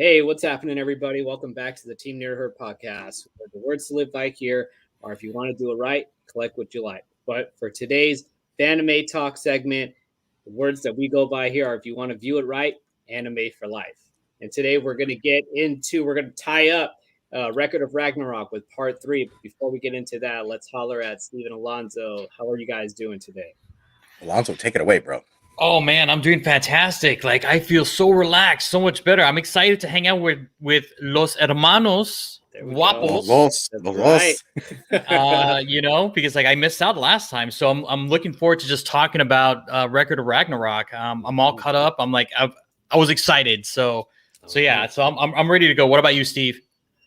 Hey, what's happening, everybody? Welcome back to the Team Near Her podcast, where the words to live by here are if you want to do it right, collect what you like. But for today's FANime talk segment, the words that we go by here are if you want to view it right, anime for life. And today we're going to tie up Record of Ragnarok with part 3. But before we get into that, let's holler at Steven Alonzo. How are you guys doing today? Alonzo, take it away, bro. Oh man, I'm doing fantastic. Like I feel so relaxed, so much better. I'm excited to hang out with los hermanos guapos. Because like I missed out last time, so I'm looking forward to just talking about Record of Ragnarok. I'm all caught up. I was excited. So I'm ready to go. What about you, Steve?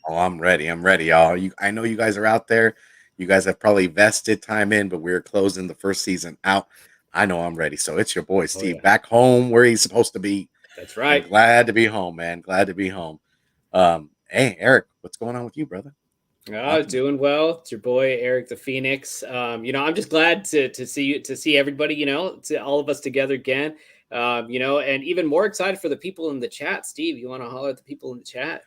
Oh, I'm ready, y'all. I know you guys are out there. You guys have probably vested time in, but we're closing the first season out. I know I'm ready. So it's your boy, Steve, back home where he's supposed to be. That's right. I'm glad to be home, man. Glad to be home. Hey, Eric, what's going on with you, brother? Doing well. It's your boy, Eric the Phoenix. I'm just glad to see everybody, to all of us together again. And even more excited for the people in the chat. Steve, you want to holler at the people in the chat?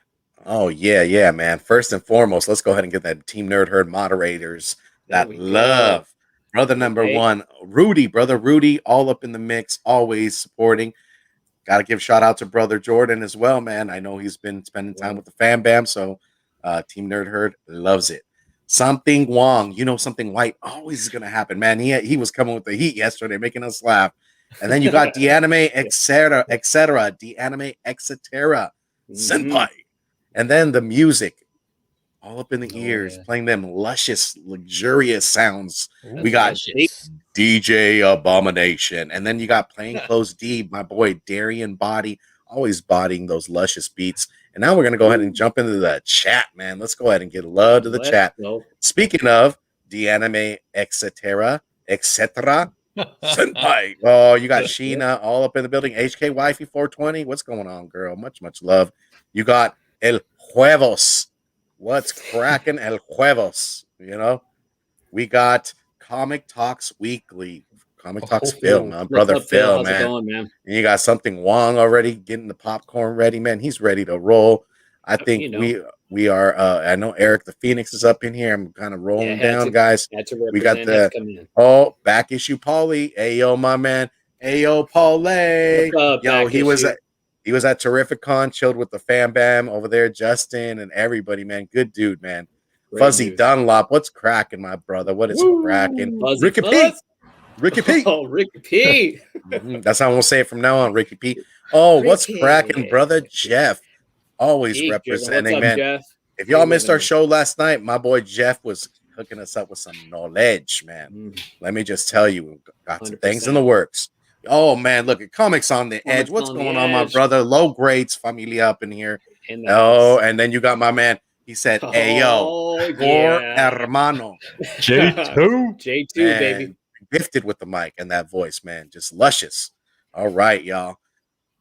Oh, yeah, man. First and foremost, let's go ahead and get that Team Nerd Herd moderators that love. Brother number one, Rudy, brother Rudy, all up in the mix, always supporting. Got to give shout out to brother Jordan as well, man. I know he's been spending time with the fam bam, so Team Nerd Herd loves it. Something Wong, something white always is gonna happen, man. He was coming with the heat yesterday, making us laugh. And then you got DAnime, etc., DAnime, etc., Senpai, and then the music. All up in the ears, playing them luscious, luxurious sounds. We got DJ Abomination. And then you got Plainclothes D, my boy Darian Body, always bodying those luscious beats. And now we're going to go ahead and jump into the chat, man. Let's go ahead and get love to the chat. Speaking of DAnime, etc., Senpai. Oh, you got Sheena all up in the building. HK Wifey 420. What's going on, girl? Much, much love. You got El Huevos. What's cracking, El Huevos? We got Comic Talks Weekly. Comic Talks Phil, my brother Phil, man. Going, man. And you got Something Wong already getting the popcorn ready, man. He's ready to roll. I think we are. I know Eric the Phoenix is up in here. I'm kind of rolling down, guys. We got the back issue, Paulie. Ayo, my man. Ayo, Paulie. Yo, he was at Terrific Con, chilled with the fam bam over there, Justin and everybody, man. Good dude, man. Great Fuzzy dude. Dunlop, what's cracking, my brother? What is cracking? Ricky P. Ricky P. Oh, Ricky P. That's how I'm going to say it from now on, Ricky P. Oh, Ricky. What's cracking, brother Jeff? Always representing, man. Jeff? If y'all missed our show last night, my boy Jeff was hooking us up with some knowledge, man. Let me just tell you, got some 100%. Things in the works. Oh man, look at Comics on the Edge. What's going on, my brother? Low grades familia up in here. And then you got my man. He said, "Ayo, hermano, J2, baby, gifted with the mic and that voice, man, just luscious." All right, y'all,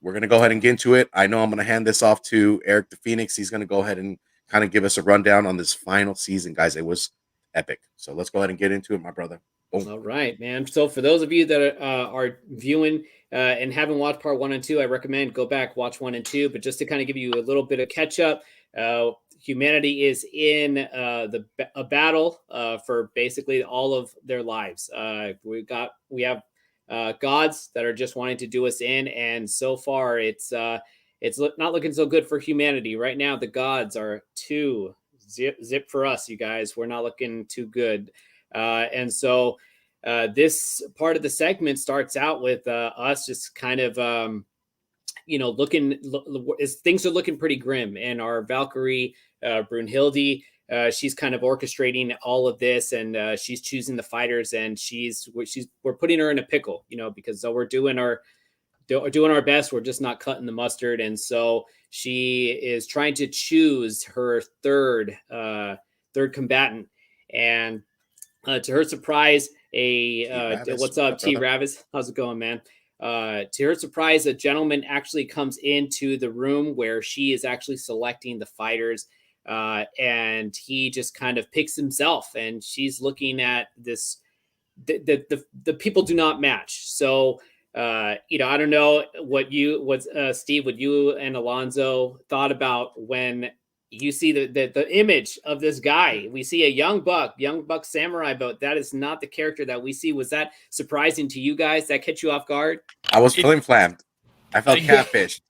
we're gonna go ahead and get into it. I know I'm gonna hand this off to Eric the Phoenix. He's gonna go ahead and kind of give us a rundown on this final season, guys. It was epic. So let's go ahead and get into it, my brother. Boom. All right, man. So for those of you that are viewing and haven't watched part 1 and 2, I recommend go back, watch 1 and 2. But just to kind of give you a little bit of catch up, humanity is in a battle for basically all of their lives. We have gods that are just wanting to do us in, and so far it's not looking so good for humanity right now. The gods are too zip for us, you guys. We're not looking too good. And so this part of the segment starts out with us just kind of, things are looking pretty grim. And our Valkyrie, Brunhilde, she's kind of orchestrating all of this, and she's choosing the fighters, and we're putting her in a pickle, because though we're doing our best, we're just not cutting the mustard. And so she is trying to choose her third combatant, and to her surprise, what's up, T. Ravis? How's it going, man? To her surprise, a gentleman actually comes into the room where she is actually selecting the fighters, and he just kind of picks himself, and she's looking at this. The people do not match. So You know, I don't know what Steve, what you and Alonzo thought about when you see the image of this guy. We see a young buck samurai, but that is not the character that we see. Was that surprising to you guys? That catch you off guard? I was flim flammed. I felt catfish.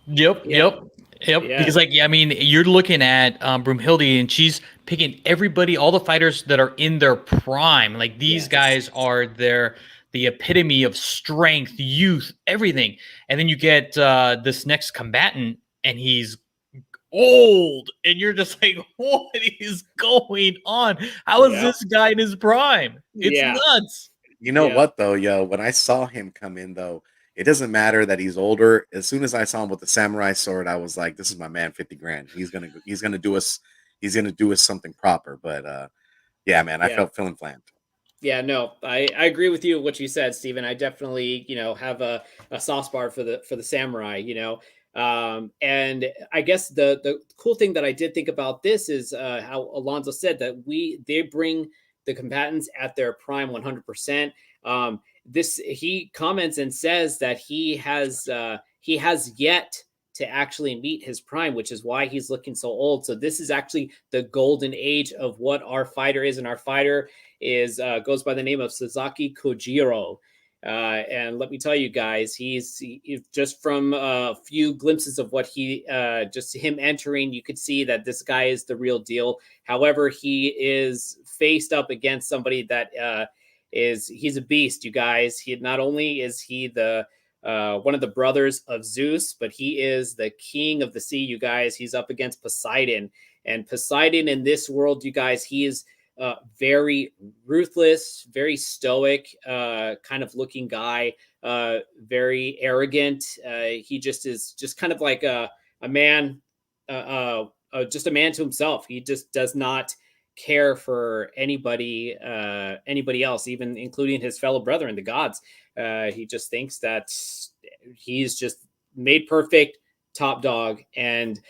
Yep. Yeah. Because like, yeah, I mean, you're looking at Broomhilde, and she's picking everybody, all the fighters that are in their prime. Like these guys are the epitome of strength, youth, everything. And then you get this next combatant, and he's old, and you're just like, what is going on? How is this guy in his prime? It's nuts. You know what though, yo? When I saw him come in though, it doesn't matter that he's older. As soon as I saw him with the samurai sword, I was like, this is my man, 50 grand. He's gonna do us something proper. But yeah, man, I felt feeling flamed. Yeah, no, I agree with you what you said, Steven. I definitely, you know, have a soft spot for the samurai, you know. And I guess the cool thing that I did think about this is how Alonzo said that they bring the combatants at their prime 100%. He comments and says that he has yet to actually meet his prime, which is why he's looking so old. So this is actually the golden age of what our fighter is, and our fighter is goes by the name of Sasaki Kojiro. And let me tell you guys, he's just from a few glimpses of what just him entering, you could see that this guy is the real deal. However, he is faced up against somebody that he's a beast, you guys. He not only is he the one of the brothers of Zeus, but he is the king of the sea, you guys. He's up against Poseidon, and Poseidon in this world, you guys, he is very ruthless, very stoic, kind of looking guy, very arrogant. He just is just kind of like a man, just a man to himself. He just does not care for anybody else, even including his fellow brethren, the gods. He just thinks that he's just made perfect, top dog, and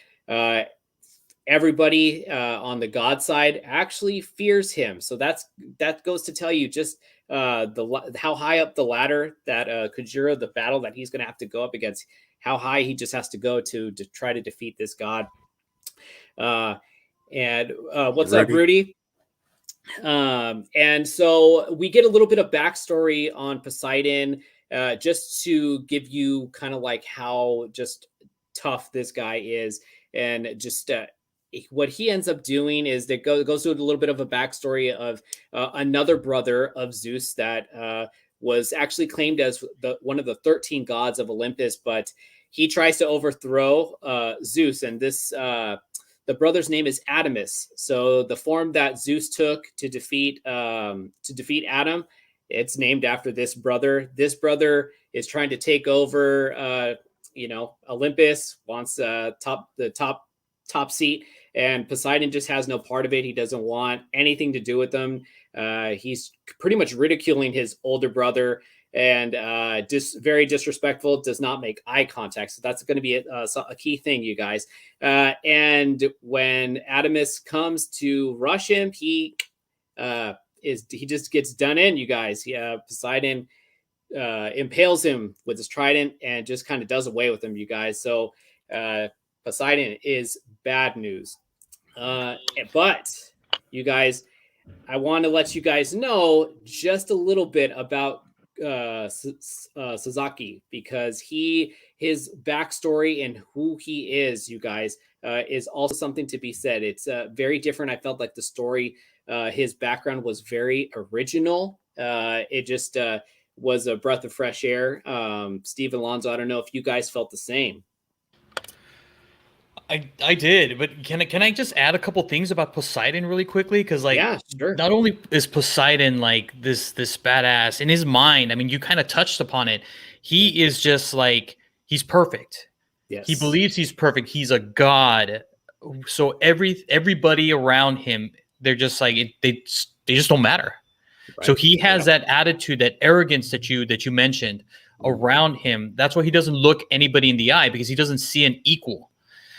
everybody on the god side actually fears him. So that goes to tell you just how high up the ladder that Kojiro, the battle that he's going to have to go up against, how high he just has to go to try to defeat this god. And what's up, Rudy? And so we get a little bit of backstory on Poseidon, just to give you kind of like how just tough this guy is, and just what he ends up doing is that goes through a little bit of a backstory of another brother of Zeus that was actually claimed as one of the 13 gods of Olympus, but he tries to overthrow Zeus, and this the brother's name is Adamus. So the form that Zeus took to defeat Adam, it's named after this brother. This brother is trying to take over, Olympus, wants the top seat, and Poseidon just has no part of it. He doesn't want anything to do with them. He's pretty much ridiculing his older brother, and very disrespectful, does not make eye contact. So that's going to be a key thing, you guys. And when Adamus comes to rush him, he just gets done in, you guys. Poseidon impales him with his trident and just kind of does away with him, you guys. So Poseidon is bad news. But you guys, I want to let you guys know just a little bit about Sasaki, because his backstory and who he is, you guys, is also something to be said. It's very different. I felt like the story, his background was very original. It just was a breath of fresh air. Steve and Alonzo, I don't know if you guys felt the same. I did, but can I just add a couple things about Poseidon really quickly? Because sure. Not only is Poseidon like this badass in his mind, I mean, you kind of touched upon it. He is just like, he's perfect. Yes. He believes he's perfect. He's a god. So everybody around him, they're just like they just don't matter. Right. So he has that attitude, that arrogance that you mentioned around him. That's why he doesn't look anybody in the eye, because he doesn't see an equal.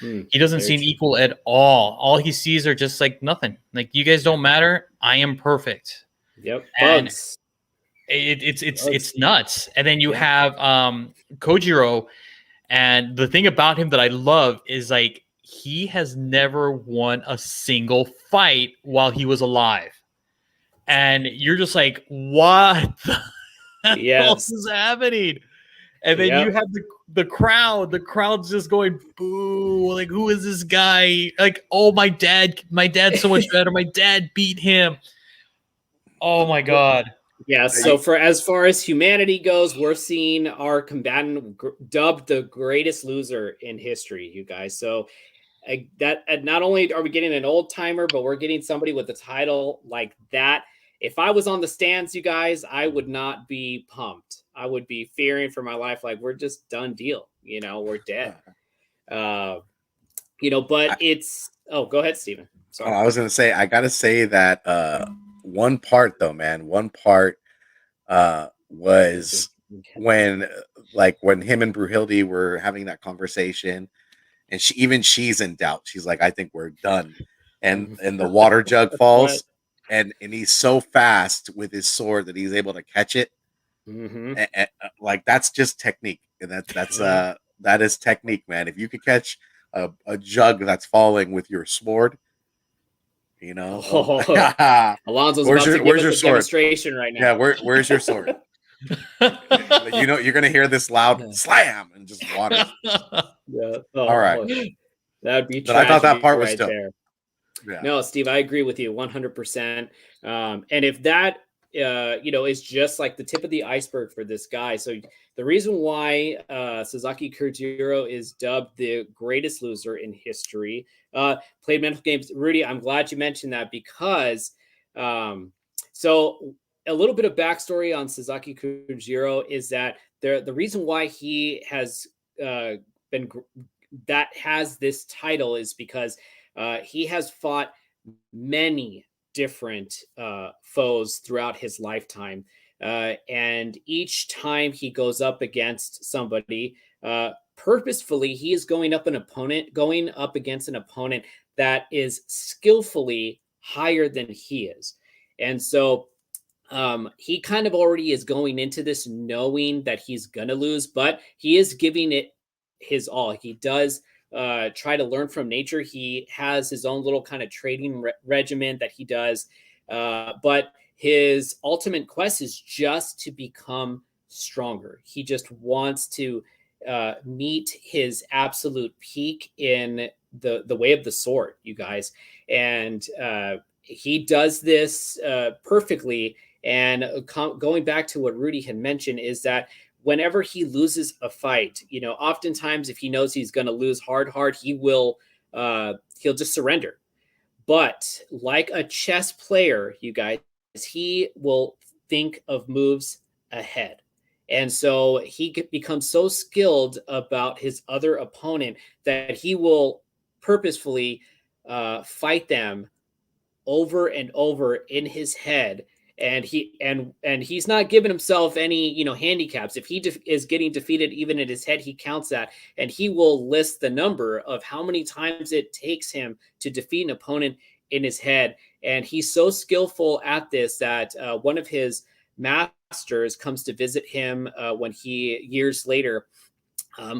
He doesn't see an equal at all. All he sees are just like nothing. Like, you guys don't matter. I am perfect. Yep. Bugs. it's nuts. And then you have Kojiro, and the thing about him that I love is like he has never won a single fight while he was alive. And you're just like, what the hell is happening? And then you have the crowd's just going boo, like, who is this guy? Like, oh, my dad's so much better. My dad beat him. Oh my god. Yeah, so as far as humanity goes, we're seeing our combatant dubbed the greatest loser in history, you guys. So that not only are we getting an old timer, but we're getting somebody with a title like that. If I was on the stands, you guys, I would not be pumped. I would be fearing for my life. Like, we're just done deal. You know, we're dead. But it's. Oh, go ahead, Steven. Sorry. I was going to say, I got to say that one part, though, man, was when him and Brunhilde were having that conversation, and she's in doubt. She's like, I think we're done. And the water jug falls. And he's so fast with his sword that he's able to catch it. And, like, that's just technique. And that is technique, man. If you could catch a jug that's falling with your sword, you know. Alonzo's about to give us a demonstration right now. Yeah, where's your sword? You know, you're gonna hear this loud slam and just water. All right. That'd be. But I thought that part was dope. Yeah. No, Steve, I agree with you 100%. And if that, is just like the tip of the iceberg for this guy. So the reason why Sasaki Kojiro is dubbed the greatest loser in history, played mental games. Rudy, I'm glad you mentioned that because, so a little bit of backstory on Sasaki Kojiro is that the reason why he has has this title is because he has fought many different foes throughout his lifetime. And each time he goes up against somebody, purposefully, he is going up against an opponent that is skillfully higher than he is. And so he kind of already is going into this knowing that he's going to lose, but he is giving it his all. He does try to learn from nature. He has his own little kind of training regimen that he does. But his ultimate quest is just to become stronger. He just wants to meet his absolute peak in the way of the sword, you guys. And he does this perfectly. And going back to what Rudy had mentioned is that whenever he loses a fight, oftentimes if he knows he's going to lose hard, he'll just surrender. But like a chess player, you guys, he will think of moves ahead. And so he becomes so skilled about his other opponent that he will purposefully fight them over and over in his head. And he's not giving himself any, handicaps. If he is getting defeated, even in his head, he counts that, and he will list the number of how many times it takes him to defeat an opponent in his head. And he's so skillful at this that one of his masters comes to visit him years later,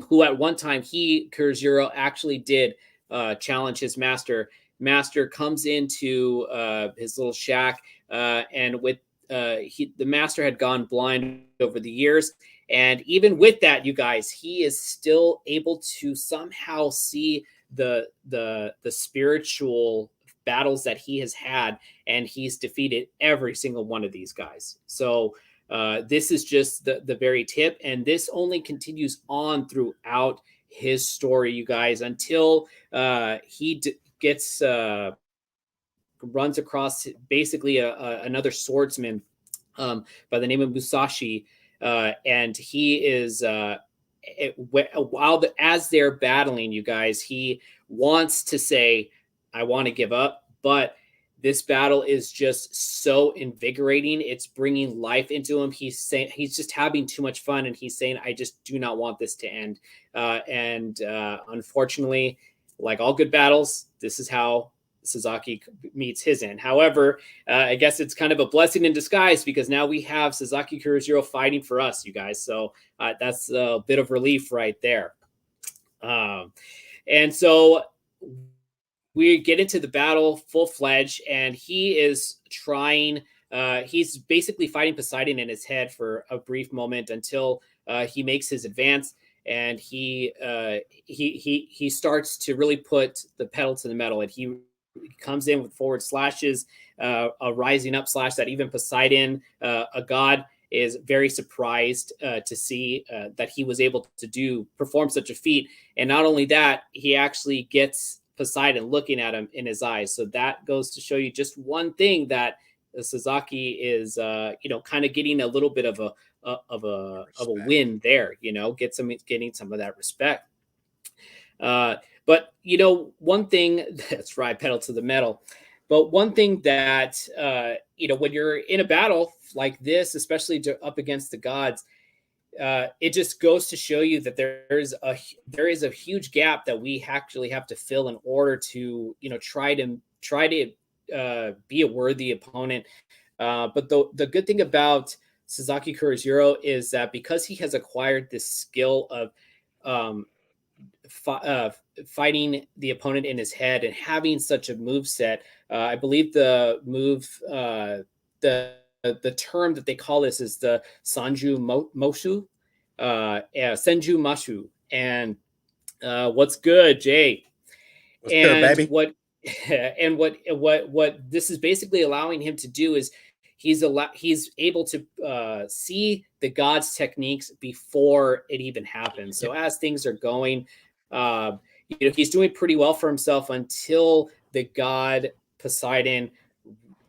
who at one time Kojiro actually did challenge his master. Master comes into his little shack, and with the master had gone blind over the years, and even with that, you guys, he is still able to somehow see the spiritual battles that he has had, and he's defeated every single one of these guys. So this is just the very tip, and this only continues on throughout his story, you guys, until he runs across basically another swordsman by the name of Musashi, and he is as they're battling, you guys, he wants to say, I want to give up, but this battle is just so invigorating. It's bringing life into him. He's saying he's just having too much fun, and he's saying, I just do not want this to end. And unfortunately, like all good battles, this is how Sasaki meets his end. However, I guess it's kind of a blessing in disguise because now we have Sasaki Kuroshiro fighting for us, you guys. So that's a bit of relief right there. And so we get into the battle full-fledged, and he is trying. He's basically fighting Poseidon in his head for a brief moment until he makes his advance, and he starts to really put the pedal to the metal, and he comes in with forward slashes, a rising up slash that even Poseidon, a god, is very surprised to see that he was able to perform such a feat. And not only that, he actually gets Poseidon looking at him in his eyes. So that goes to show you just one thing, that Sasaki is, kind of getting a little bit of a win there. Getting some of that respect. But one thing that's right, pedal to the metal. But one thing that when you're in a battle like this, especially up against the gods, it just goes to show you that there is a huge gap that we actually have to fill in order to try to be a worthy opponent. But the good thing about Sasaki Kuroshiro is that because he has acquired this skill of fighting the opponent in his head and having such a move set, I believe the move, the term that they call this is the Senju Moshu, Senju Mashu. And what's good, Jay? What's good, baby? What this is basically allowing him to do is he's able to see the god's techniques before it even happens. So as things are going, he's doing pretty well for himself until the god Poseidon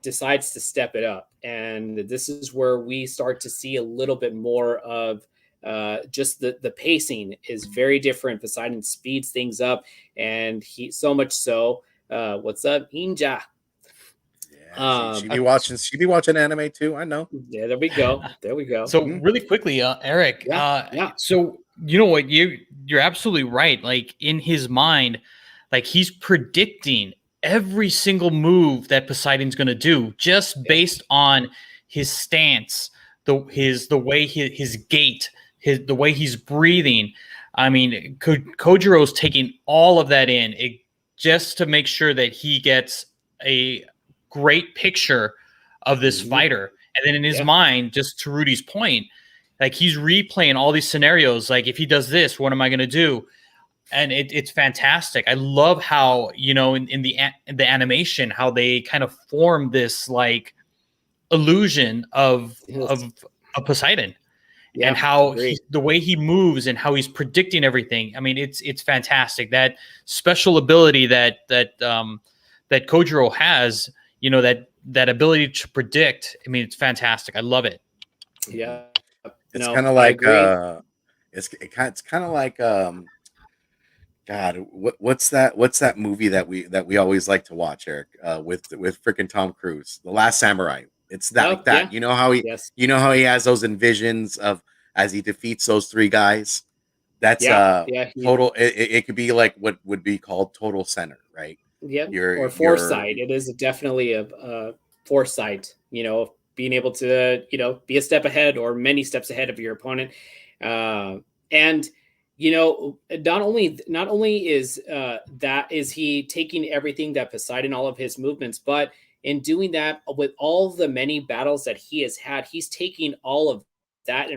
decides to step it up. And this is where we start to see a little bit more of just the pacing is very different. Poseidon speeds things up, and he so much so. What's up, Inja? Yeah, she be watching anime too. I know. Yeah, there we go. So really quickly, Eric. Yeah. So you know what, you're absolutely right. Like in his mind, like he's predicting every single move that Poseidon's going to do just based on his stance, the way his gait, the way he's breathing. I mean, Kojiro's taking all of that in just to make sure that he gets a great picture of this fighter. And then in his mind, just to Rudy's point, like he's replaying all these scenarios. Like if he does this, what am I going to do? And it's fantastic. I love how, in the animation, how they kind of form this like illusion of Poseidon, and how the way he moves and how he's predicting everything. I mean, it's fantastic. That special ability that Kojiro has, that ability to predict. I mean, it's fantastic. I love it. Yeah, it's kind of like it's kind of like God, what's that movie that we always like to watch, Eric? With freaking Tom Cruise, The Last Samurai. It's that. Yeah. You know how he has those envisions of as he defeats those three guys. That's total. It could be like what would be called total center, right? Yeah, or foresight. It is definitely a foresight. Being able to be a step ahead or many steps ahead of your opponent, and. Not only is he taking everything that Poseidon, all of his movements, but in doing that with all the many battles that he has had, he's taking all of that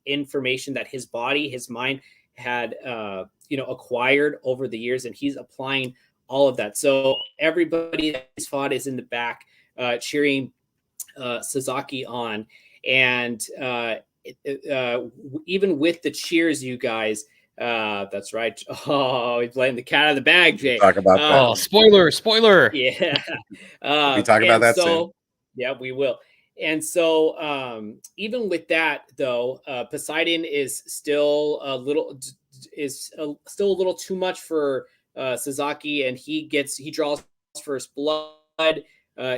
information that his body, his mind had, acquired over the years, and he's applying all of that. So everybody that he's fought is in the back, cheering Sasaki on, and even with the cheers, you guys. That's right. Oh, he's letting the cat out of the bag, Jay. Talk about that. Spoiler. Yeah. We talk about that soon. Yeah, we will. And so, even with that, though, Poseidon is still a little too much for Sasaki, and he draws first blood.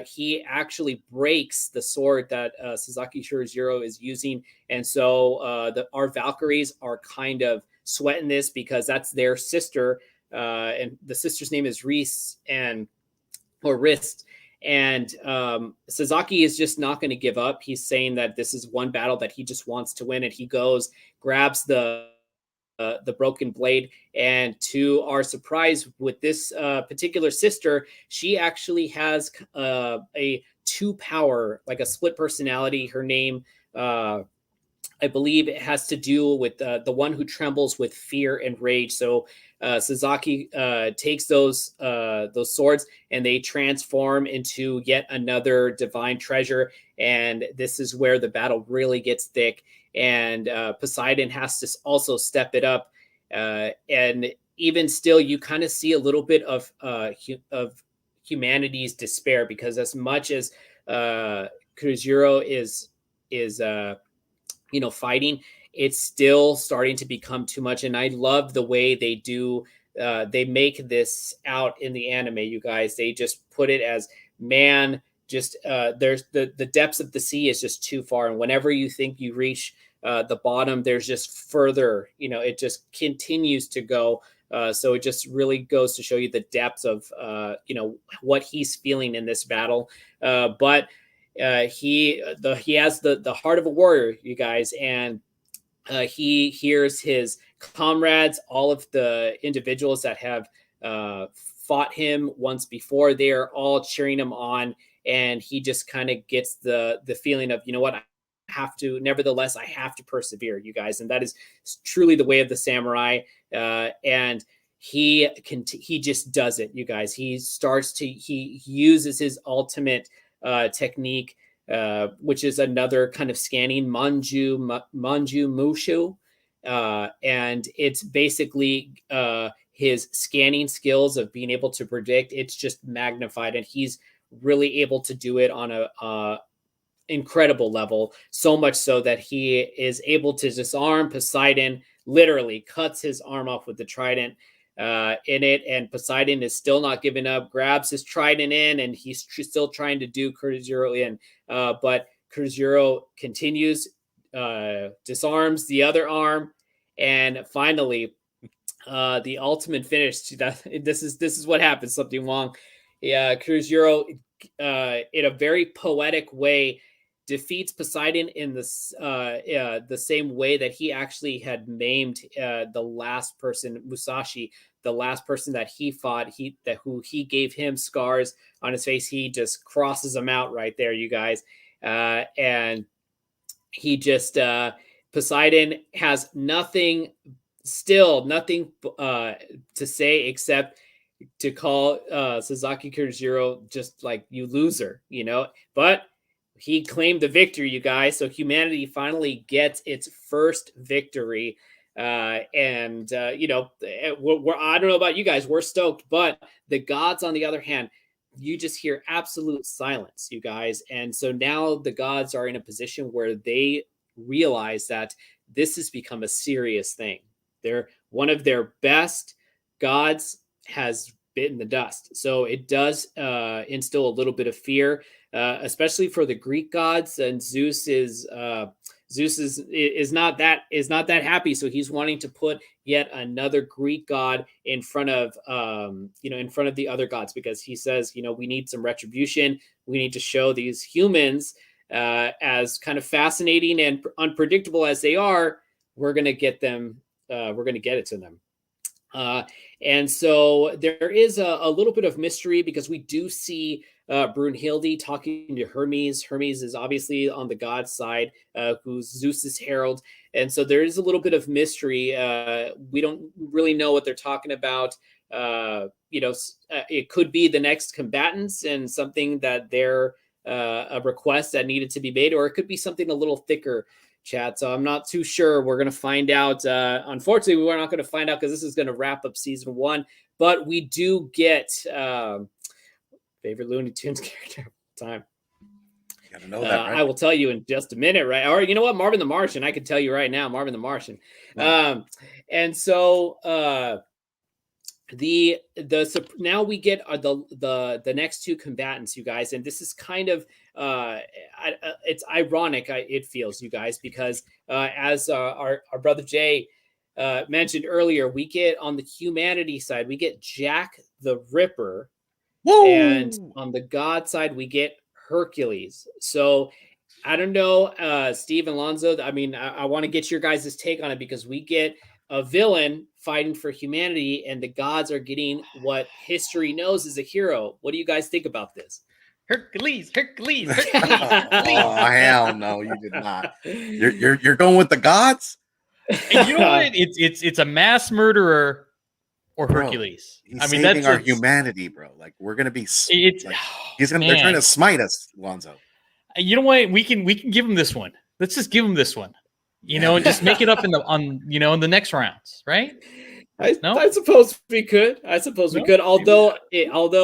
He actually breaks the sword that Sasaki Kuroshiro is using, and so our Valkyries are kind of sweating this because that's their sister, and the sister's name is Reese. And or wrist. And Sasaki is just not going to give up. He's saying that this is one battle that he just wants to win, and he goes, grabs the broken blade, and to our surprise, with this particular sister, she actually has a 2-power, like a split personality. Her name, I believe it has to do with the one who trembles with fear and rage. So Sasaki takes those swords, and they transform into yet another divine treasure. And this is where the battle really gets thick. And Poseidon has to also step it up. And even still, you kind of see a little bit of humanity's despair, because as much as Kurojiro is fighting, it's still starting to become too much. And I love the way they make this out in the anime, you guys. They just put it as, man, just there's the depths of the sea is just too far, and whenever you think you reach the bottom, there's just further, it just continues to go. So it just really goes to show you the depths of what he's feeling in this battle. But he has the heart of a warrior, you guys, and he hears his comrades, all of the individuals that have fought him once before. They are all cheering him on, and he just kind of gets the feeling of, I have to persevere, you guys. And that is truly the way of the samurai. And he just does it, you guys. He uses his ultimate technique, which is another kind of scanning, manju mushu, and it's basically his scanning skills of being able to predict. It's just magnified, and he's really able to do it on a incredible level, so much so that he is able to disarm Poseidon, literally cuts his arm off with the trident in it. And Poseidon is still not giving up, grabs his trident in, and he's still trying to do Kurojiro in. But Kurojiro continues, disarms the other arm, and finally, the ultimate finish. This is what happens. Something wrong. Yeah, Kurojiro, in a very poetic way, defeats Poseidon in the same way that he actually had maimed the last person, Musashi, the last person that he fought, who he gave him scars on his face. He just crosses them out right there, you guys. And he just, Poseidon has nothing to say except to call Sasaki Kurojiro just like, you loser, but he claimed the victory, you guys. So humanity finally gets its first victory. And I don't know about you guys, we're stoked, but the gods, on the other hand, you just hear absolute silence, you guys. And so now the gods are in a position where they realize that this has become a serious thing. One of their best gods has bitten the dust. So it does instill a little bit of fear, especially for the Greek gods. And Zeus is not that happy. So he's wanting to put yet another Greek god in front of the other gods, because he says, we need some retribution. We need to show these humans, as kind of fascinating and unpredictable as they are, we're going to get them. We're going to get it to them. And so there is a little bit of mystery, because we do see Brunhilde talking to Hermes. Hermes is obviously on the god side, who's Zeus's herald. And so there is a little bit of mystery. We don't really know what they're talking about. It could be the next combatants and something that they're a request that needed to be made, or it could be something a little thicker, chat. So I'm not too sure. We're going to find out. Unfortunately, we're not going to find out, because this is going to wrap up season 1. But we do get favorite Looney Tunes character of all time. You gotta know that, right? I will tell you in just a minute, right? Or you know what, Marvin the Martian. I can tell you right now, Marvin the Martian. Right. And so now we get the next 2 combatants, you guys, and this is kind of it's ironic, it feels, you guys, because as our brother Jay mentioned earlier, we get on the humanity side, we get Jack the Ripper, Woo! And on the god side, we get Hercules. So I don't know, Steve and Lonzo. I mean, I want to get your guys' take on it because we get a villain fighting for humanity, and the gods are getting what history knows as a hero. What do you guys think about this? Hercules. Oh hell no, you did not. You're going with the gods? And you know what? It's a mass murderer or Hercules. He's saving our humanity, bro. Like we're gonna be. They're trying to smite us, Lonzo. You know what? We can give him this one. Let's just give him this one. And just make it up in the next rounds, right? I suppose we could. We could. Although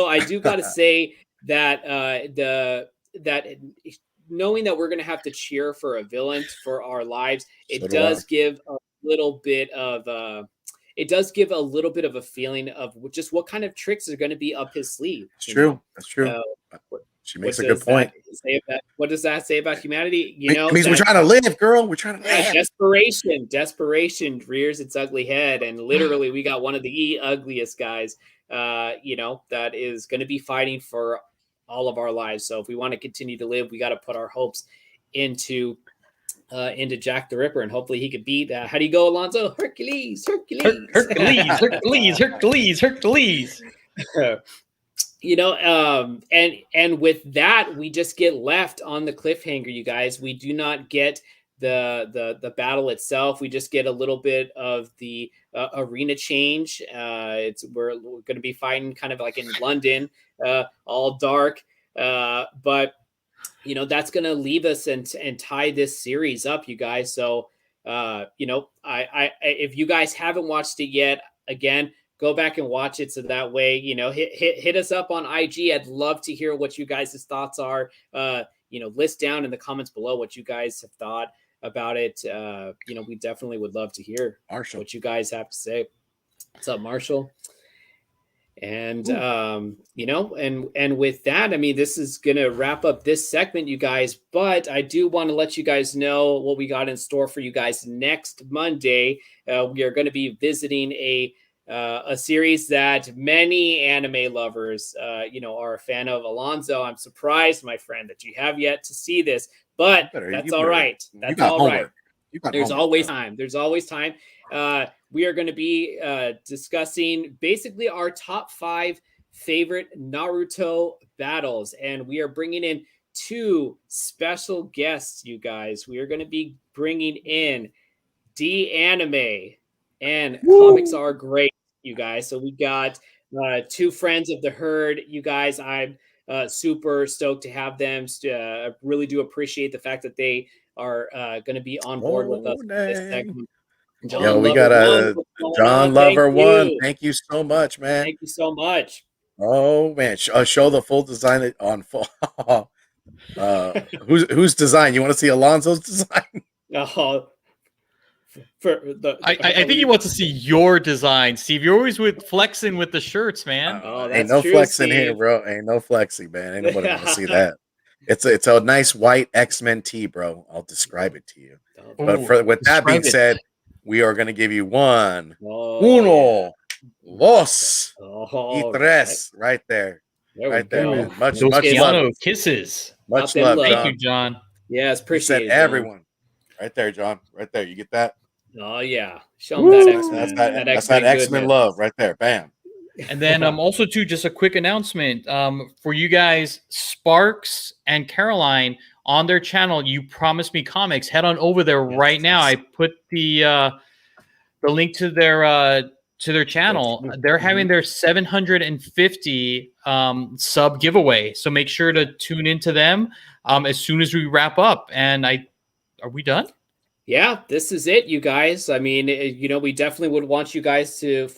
I do gotta say that knowing that we're gonna have to cheer for a villain for our lives, it does give a little bit of a feeling of just what kind of tricks are going to be up his sleeve. That's true. She makes a good point. What does that say about humanity? It means we're trying to live, girl. We're trying to live. Desperation rears its ugly head, and literally, we got one of the ugliest guys. That is going to be fighting for all of our lives. So if we want to continue to live, we got to put our hopes into Jack the Ripper, and hopefully he could beat. How do you go, Alonzo? Hercules. And with that, we just get left on the cliffhanger, you guys. We do not get the battle itself. We just get a little bit of the arena change. We're going to be fighting kind of like in London, all dark, but that's going to leave us and tie this series up, you guys. So if you guys haven't watched it yet, again, go back and watch it. So that way, hit us up on IG. I'd love to hear what you guys' thoughts are. List down in the comments below what you guys have thought about it. We definitely would love to hear what you guys have to say. What's up, Marshall? And and with that, I mean, this is gonna wrap up this segment, you guys, but I do want to let you guys know what we got in store for you guys next Monday. We are going to be visiting a series that many anime lovers are a fan of. Alonzo, I'm surprised, my friend, that you have yet to see this, but that's all right. That's all right. There's always time. We are going to be discussing basically our top 5 favorite Naruto battles, and we are bringing in 2 special guests, you guys. We are going to be bringing in D-Anime and ComicsRGreat, you guys. So we got 2 friends of the herd, you guys. I'm super stoked to have them. I really do appreciate the fact that they are going to be on board with us for this segment. We got a John Lover 1. Thank you so much, man. Thank you so much. Oh man, show the full design on full. Whose design? You want to see Alonzo's design? I think you want to see your design, Steve. You're always flexing with the shirts, man. Ain't no flexing here, bro. Ain't no flexing, man. Ain't nobody want to see that. It's a nice white X-Men tee, bro. I'll describe it to you. But with that being said, we are going to give you 1, uno, dos, y tres, right there. Right there, man. Much love. Kisses. Much love, John. Thank you, John. Yes, appreciate it, everyone. Right there, John. Right there. You get that? Oh, yeah. Show them that X-Men. That's that X-Men love right there. Bam. And then also, too, just a quick announcement for you guys, Sparks and Caroline on their channel, You Promised Me Comics. Head on over there right now. I put the link to their channel. They're having their 750 sub giveaway, so make sure to tune into them as soon as we wrap up. And are we done? Yeah, this is it, you guys. I mean, we definitely would want you guys to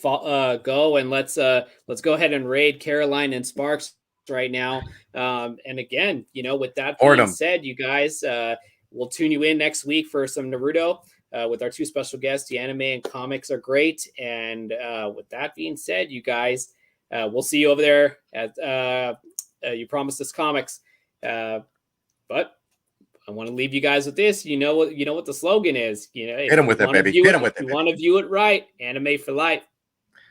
go and let's go ahead and raid Caroline and Sparks right now. And again, with that being said, you guys, we'll tune you in next week for some Naruto with our 2 special guests. The anime and Comics are great. And with that being said, you guys, we'll see you over there at You Promised Us Comics. But I want to leave you guys with this. You know what the slogan is. Hit them with it, baby. Hit them with it. If you want to view it right, anime for life.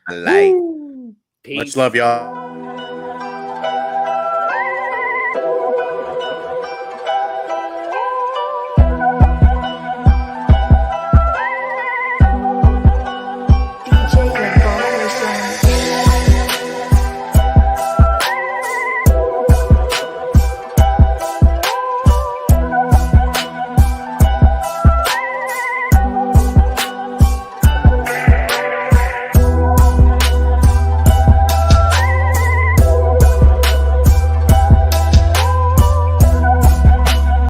Peace. Much love, y'all.